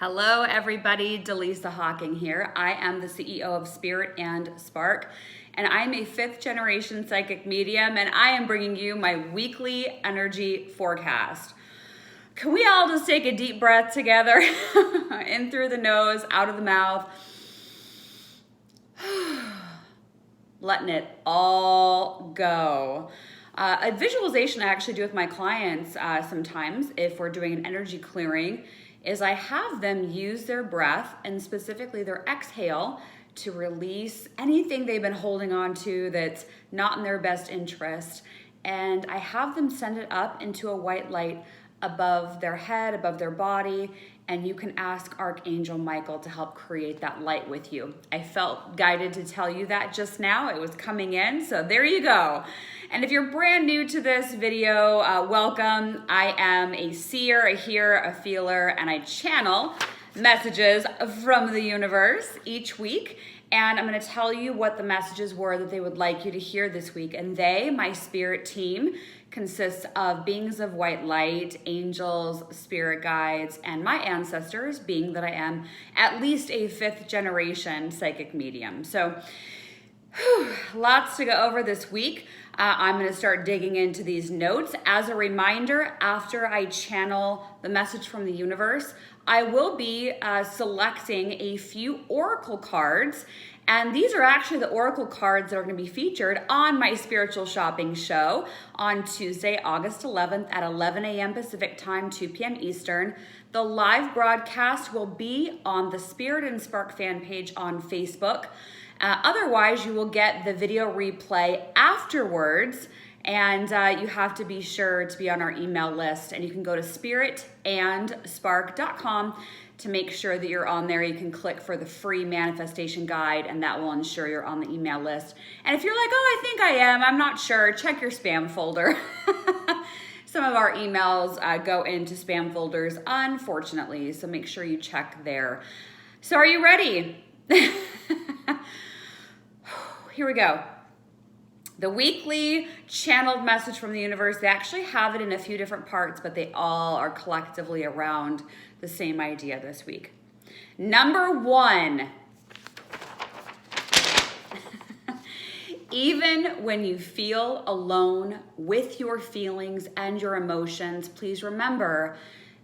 Hello everybody, Dallisa Hawking here. I am the CEO of Spirit and Spark, and I'm a 5th generation psychic medium, and I am bringing you my weekly energy forecast. Can we all just take a deep breath together? In through the nose, out of the mouth. Letting it all go. A visualization I actually do with my clients sometimes if we're doing an energy clearing is I have them use their breath and specifically their exhale to release anything they've been holding on to that's not in their best interest. And I have them send it up into a white light above their head, above their body, and you can ask Archangel Michael to help create that light with you. I felt guided to tell you that just now. It was coming in, so there you go. And if you're brand new to this video, welcome. I am a seer, a hearer, a feeler, and I channel messages from the universe each week. And I'm going to tell you what the messages were that they would like you to hear this week. And they, my spirit team, consists of beings of white light, angels, spirit guides, and my ancestors, being that I am at least a 5th generation psychic medium. So lots to go over this week. I'm going to start digging into these notes. As a reminder, after I channel the message from the universe, I will be selecting a few oracle cards. And these are actually the oracle cards that are going to be featured on my spiritual shopping show on Tuesday, August 11th at 11 a.m. Pacific time, 2 p.m. Eastern. The live broadcast will be on the Spirit and Spark fan page on Facebook. Otherwise, you will get the video replay afterwards, and you have to be sure to be on our email list. And you can go to spiritandspark.com to make sure that you're on there. You can click for the free manifestation guide, and that will ensure you're on the email list. And if you're like, oh, I think I am, I'm not sure, check your spam folder. Some of our emails go into spam folders, unfortunately, so make sure you check there. So are you ready? Here we go. The weekly channeled message from the universe, they actually have it in a few different parts, but they all are collectively around the same idea this week. Number 1, even when you feel alone with your feelings and your emotions, please remember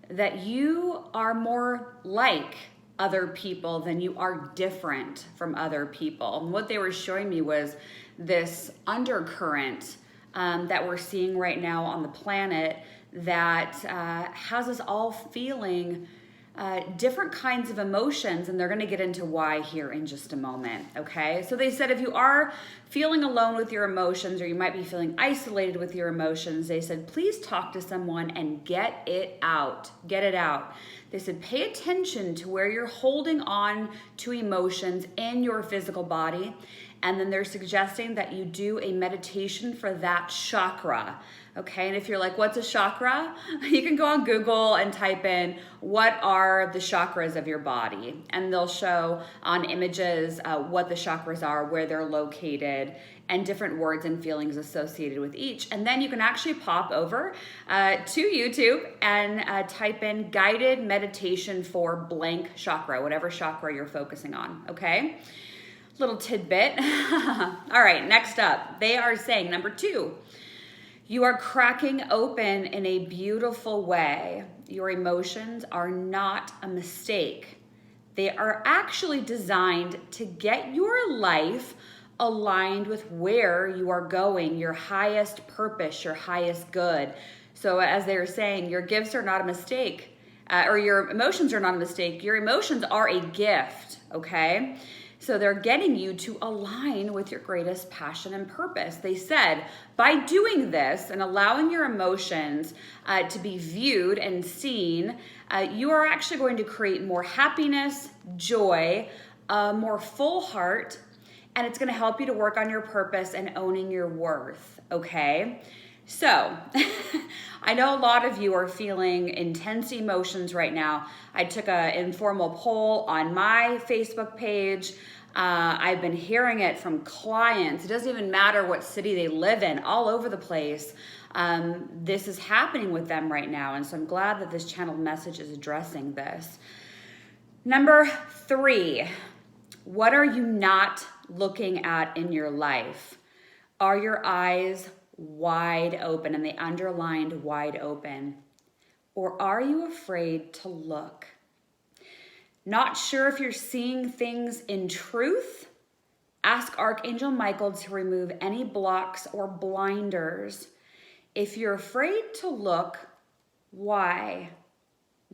that you are more like other people than you are different from other people. And what they were showing me was this undercurrent that we're seeing right now on the planet that has us all feeling different kinds of emotions, and they're going to get into why here in just a moment, okay? So they said if you are feeling alone with your emotions, or you might be feeling isolated with your emotions, they said please talk to someone and get it out. Get it out. They said pay attention to where you're holding on to emotions in your physical body, and then they're suggesting that you do a meditation for that chakra. Okay, and if you're like, what's a chakra? You can go on Google and type in, what are the chakras of your body? And they'll show on images what the chakras are, where they're located, and different words and feelings associated with each. And then you can actually pop over to YouTube and type in guided meditation for blank chakra, whatever chakra you're focusing on, okay? Little tidbit. All right, next up, they are saying, number 2, you are cracking open in a beautiful way. Your emotions are not a mistake. They are actually designed to get your life aligned with where you are going, your highest purpose, your highest good. So as they were saying, your gifts are not a mistake, or your emotions are not a mistake. Your emotions are a gift, okay? So they're getting you to align with your greatest passion and purpose. They said, by doing this and allowing your emotions to be viewed and seen, you are actually going to create more happiness, joy, a more full heart, and it's going to help you to work on your purpose and owning your worth, okay? So, I know a lot of you are feeling intense emotions right now. I took an informal poll on my Facebook page. I've been hearing it from clients. It doesn't even matter what city they live in, all over the place. This is happening with them right now. And so I'm glad that this channeled message is addressing this. Number 3, what are you not looking at in your life? Are your eyes wide open, and they underlined wide open? Or are you afraid to look? Not sure if you're seeing things in truth? Ask Archangel Michael to remove any blocks or blinders. If you're afraid to look, why?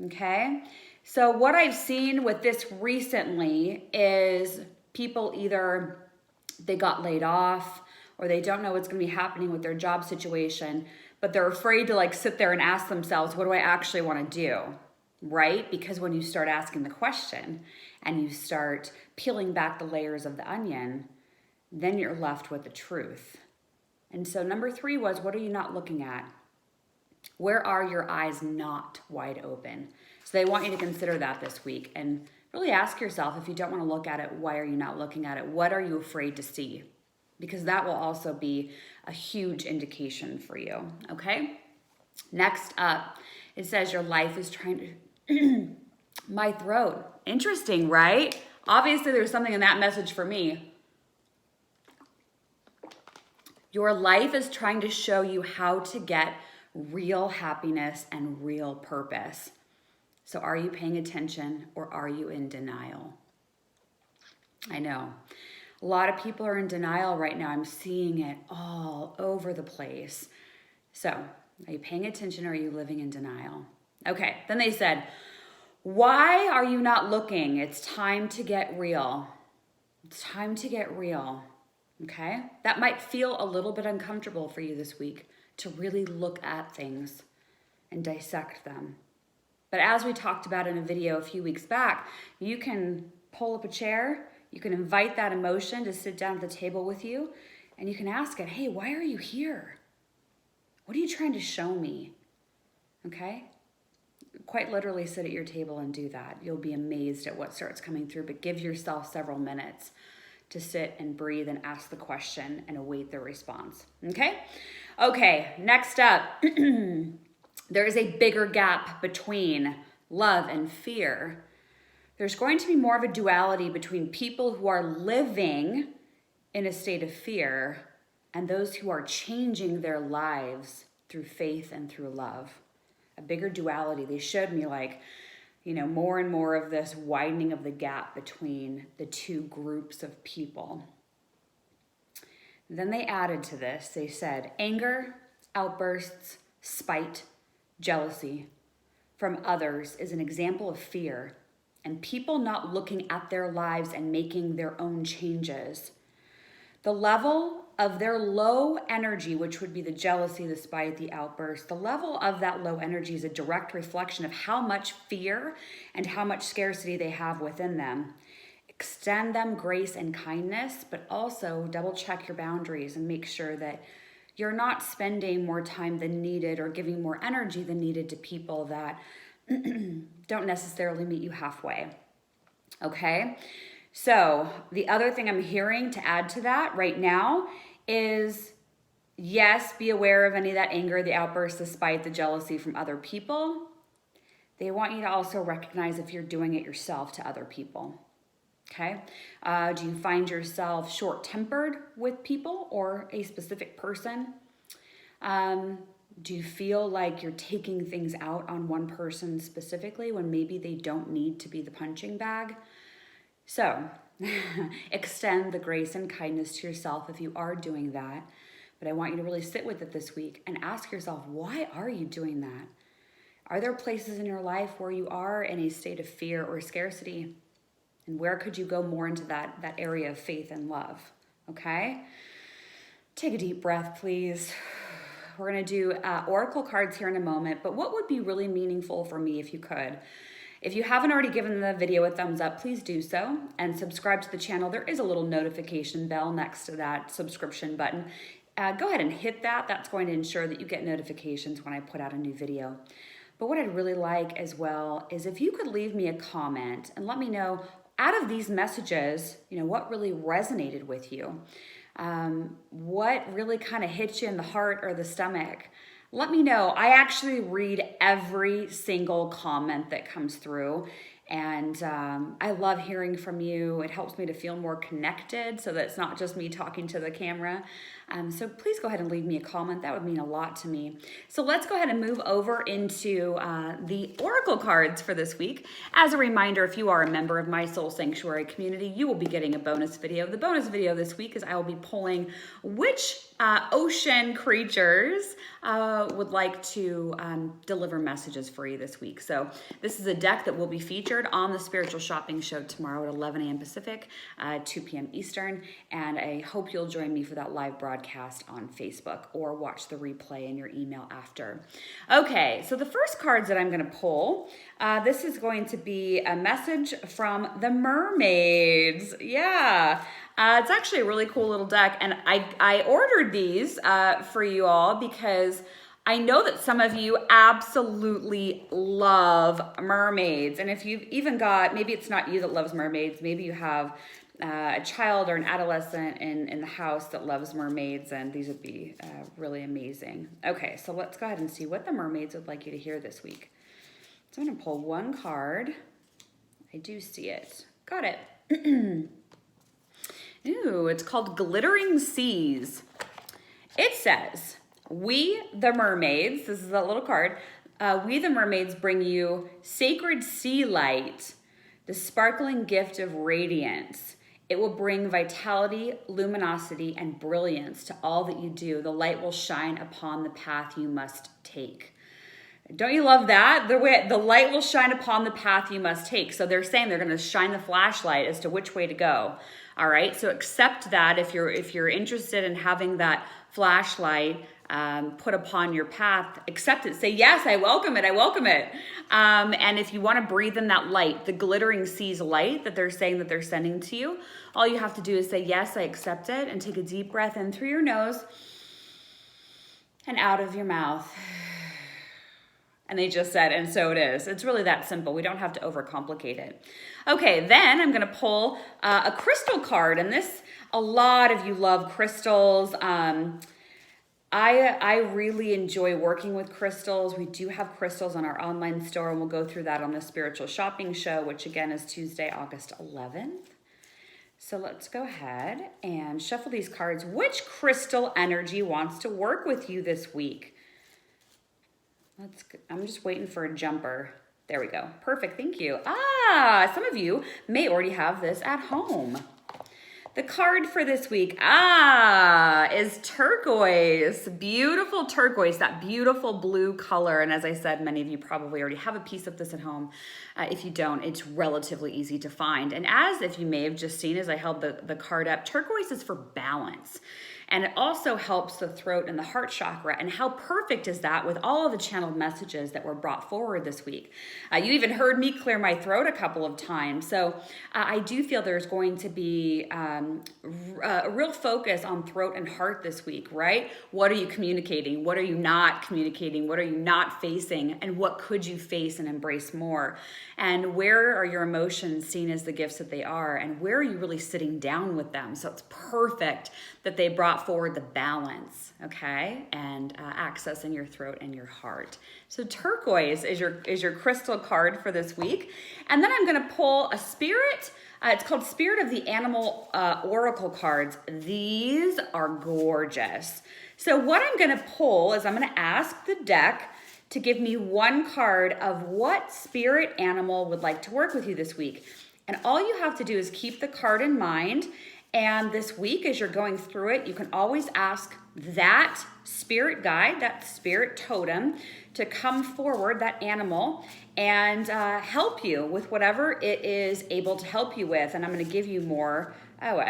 Okay? So what I've seen with this recently is people either they got laid off or they don't know what's going to be happening with their job situation, but they're afraid to like sit there and ask themselves, what do I actually want to do? Right? Because when you start asking the question and you start peeling back the layers of the onion, then you're left with the truth. And so number 3 was, what are you not looking at? Where are your eyes not wide open? So they want you to consider that this week and really ask yourself, if you don't want to look at it, why are you not looking at it? What are you afraid to see? Because that will also be a huge indication for you, okay? Next up, it says your life is trying to... My throat. Interesting, right? Obviously, there's something in that message for me. Your life is trying to show you how to get real happiness and real purpose. So are you paying attention or are you in denial? I know. A lot of people are in denial right now. I'm seeing it all over the place. So are you paying attention or are you living in denial? Okay, then they said, why are you not looking? It's time to get real. It's time to get real. Okay? That might feel a little bit uncomfortable for you this week to really look at things and dissect them. But as we talked about in a video a few weeks back, you can pull up a chair, you can invite that emotion to sit down at the table with you, and you can ask it, hey, why are you here? What are you trying to show me? Okay? Quite literally sit at your table and do that. You'll be amazed at what starts coming through, but give yourself several minutes to sit and breathe and ask the question and await the response. Okay? Okay, next up, there is a bigger gap between love and fear. There's going to be more of a duality between people who are living in a state of fear and those who are changing their lives through faith and through love. A bigger duality. They showed me more and more of this widening of the gap between the two groups of people. Then they added to this, they said, anger, outbursts, spite, jealousy from others is an example of fear and people not looking at their lives and making their own changes. The level of their low energy, which would be the jealousy, the spite, the outburst, the level of that low energy is a direct reflection of how much fear and how much scarcity they have within them. Extend them grace and kindness, but also double check your boundaries and make sure that you're not spending more time than needed or giving more energy than needed to people that don't necessarily meet you halfway. Okay? So the other thing I'm hearing to add to that right now is, yes, be aware of any of that anger, the outburst, the spite, the jealousy from other people. They want you to also recognize if you're doing it yourself to other people. Okay? Do you find yourself short-tempered with people or a specific person? Do you feel like you're taking things out on one person specifically when maybe they don't need to be the punching bag? So, extend the grace and kindness to yourself if you are doing that. But I want you to really sit with it this week and ask yourself, why are you doing that? Are there places in your life where you are in a state of fear or scarcity? And where could you go more into that area of faith and love? Okay? Take a deep breath, please. We're going to do oracle cards here in a moment, but what would be really meaningful for me if you could? If you haven't already given the video a thumbs up, please do so and subscribe to the channel. There is a little notification bell next to that subscription button. Go ahead and hit that. That's going to ensure that you get notifications when I put out a new video. But what I'd really like as well is if you could leave me a comment and let me know, out of these messages, what really resonated with you? What really kind of hit you in the heart or the stomach? Let me know. I actually read every single comment that comes through, And I love hearing from you. It helps me to feel more connected so that it's not just me talking to the camera. So please go ahead and leave me a comment. That would mean a lot to me. So let's go ahead and move over into the oracle cards for this week. As a reminder, if you are a member of my Soul Sanctuary community, you will be getting a bonus video. The bonus video this week is I will be pulling which ocean creatures would like to deliver messages for you this week. So this is a deck that will be featured on the Spiritual Shopping Show tomorrow at 11 a.m. Pacific, 2 p.m. Eastern. And I hope you'll join me for that live broadcast on Facebook or watch the replay in your email after. Okay, so the first cards that I'm going to pull, this is going to be a message from the mermaids. Yeah. It's actually a really cool little deck, and I ordered these for you all because I know that some of you absolutely love mermaids. And if you've even got, maybe it's not you that loves mermaids, maybe you have a child or an adolescent in the house that loves mermaids, and these would be really amazing. Okay, so let's go ahead and see what the mermaids would like you to hear this week. So I'm going to pull one card. I do see it. Got it. Ooh, it's called Glittering Seas. It says, we the mermaids, this is that little card, we the mermaids bring you sacred sea light, the sparkling gift of radiance. It will bring vitality, luminosity, and brilliance to all that you do. The light will shine upon the path you must take. Don't you love that? The light will shine upon the path you must take. So they're saying they're going to shine the flashlight as to which way to go. All right. So accept that if you're interested in having that flashlight put upon your path, accept it. Say, yes, I welcome it. I welcome it. And if you want to breathe in that light, the glittering seas light that they're saying that they're sending to you, all you have to do is say, yes, I accept it, and take a deep breath in through your nose and out of your mouth. And they just said, and so it is. It's really that simple. We don't have to overcomplicate it. Okay, then I'm going to pull a crystal card. And this, a lot of you love crystals. I really enjoy working with crystals. We do have crystals on our online store, and we'll go through that on the Spiritual Shopping Show, which again is Tuesday, August 11th. So let's go ahead and shuffle these cards. Which crystal energy wants to work with you this week? I'm just waiting for a jumper. There we go. Perfect. Thank you. Some of you may already have this at home. The card for this week, is turquoise. Beautiful turquoise, that beautiful blue color. And as I said, many of you probably already have a piece of this at home. If you don't, it's relatively easy to find. And as if you may have just seen as I held the card up, turquoise is for balance. And it also helps the throat and the heart chakra. And how perfect is that with all of the channeled messages that were brought forward this week? You even heard me clear my throat a couple of times. So I do feel there's going to be a real focus on throat and heart this week, right? What are you communicating? What are you not communicating? What are you not facing? And what could you face and embrace more? And where are your emotions seen as the gifts that they are? And where are you really sitting down with them? So it's perfect that they brought forward the balance, okay, and accessing your throat and your heart. So turquoise is your crystal card for this week. And then I'm going to pull a spirit. It's called Spirit of the Animal Oracle cards. These are gorgeous. So what I'm going to pull is I'm going to ask the deck to give me one card of what spirit animal would like to work with you this week. And all you have to do is keep the card in mind. And this week, as you're going through it, you can always ask that spirit guide, that spirit totem, to come forward, that animal, and help you with whatever it is able to help you with. And I'm going to give you more. Oh,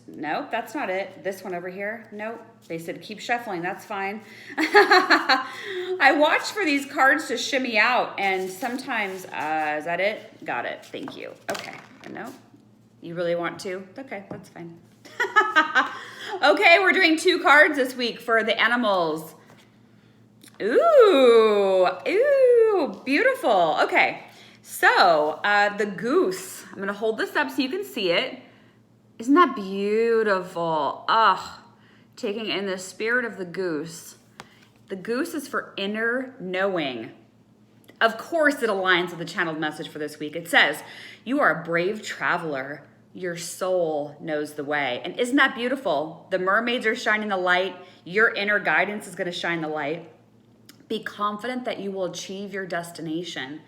nope, that's not it. This one over here, nope. They said keep shuffling, that's fine. I watch for these cards to shimmy out, and sometimes, is that it? Got it, thank you. Okay, nope. You really want to? Okay, that's fine. Okay, we're doing 2 cards this week for the animals. Ooh, beautiful. Okay, so the goose. I'm gonna hold this up so you can see it. Isn't that beautiful? Taking in the spirit of the goose. The goose is for inner knowing. Of course, it aligns with the channeled message for this week. It says, you are a brave traveler. Your soul knows the way. And isn't that beautiful? The mermaids are shining the light. Your inner guidance is going to shine the light. Be confident that you will achieve your destination.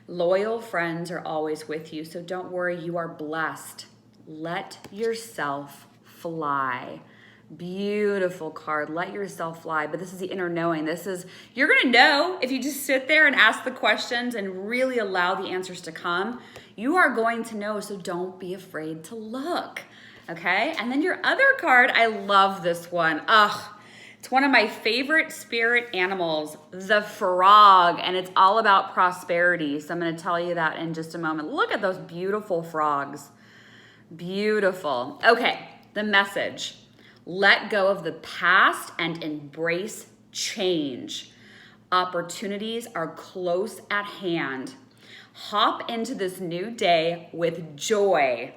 Loyal friends are always with you, so don't worry, you are blessed. Let yourself fly. Beautiful card. Let yourself fly. But this is the inner knowing. You're going to know if you just sit there and ask the questions and really allow the answers to come. You are going to know, so don't be afraid to look. Okay? And then your other card, I love this one. It's one of my favorite spirit animals, the frog, and it's all about prosperity. So I'm going to tell you that in just a moment. Look at those beautiful frogs. Beautiful. Okay, the message. Let go of the past and embrace change. Opportunities are close at hand. Hop into this new day with joy.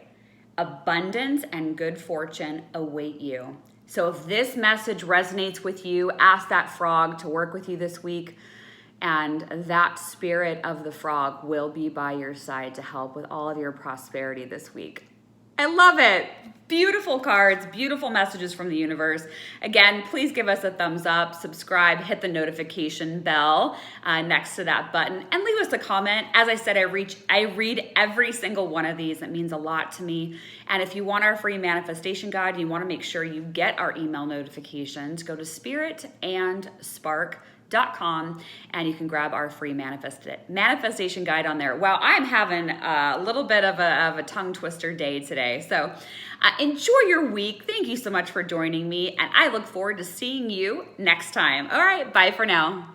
Abundance and good fortune await you. So if this message resonates with you, ask that frog to work with you this week, and that spirit of the frog will be by your side to help with all of your prosperity this week. I love it. Beautiful cards, beautiful messages from the universe. Again, please give us a thumbs up, subscribe, hit the notification bell next to that button, and leave us a comment. As I said, I read every single one of these. It means a lot to me. And if you want our free manifestation guide, you want to make sure you get our email notifications, go to spiritandspark.com and you can grab our free manifestation guide on there. Wow, I'm having a little bit of a tongue twister day today. So enjoy your week. Thank you so much for joining me, and I look forward to seeing you next time. All right, bye for now.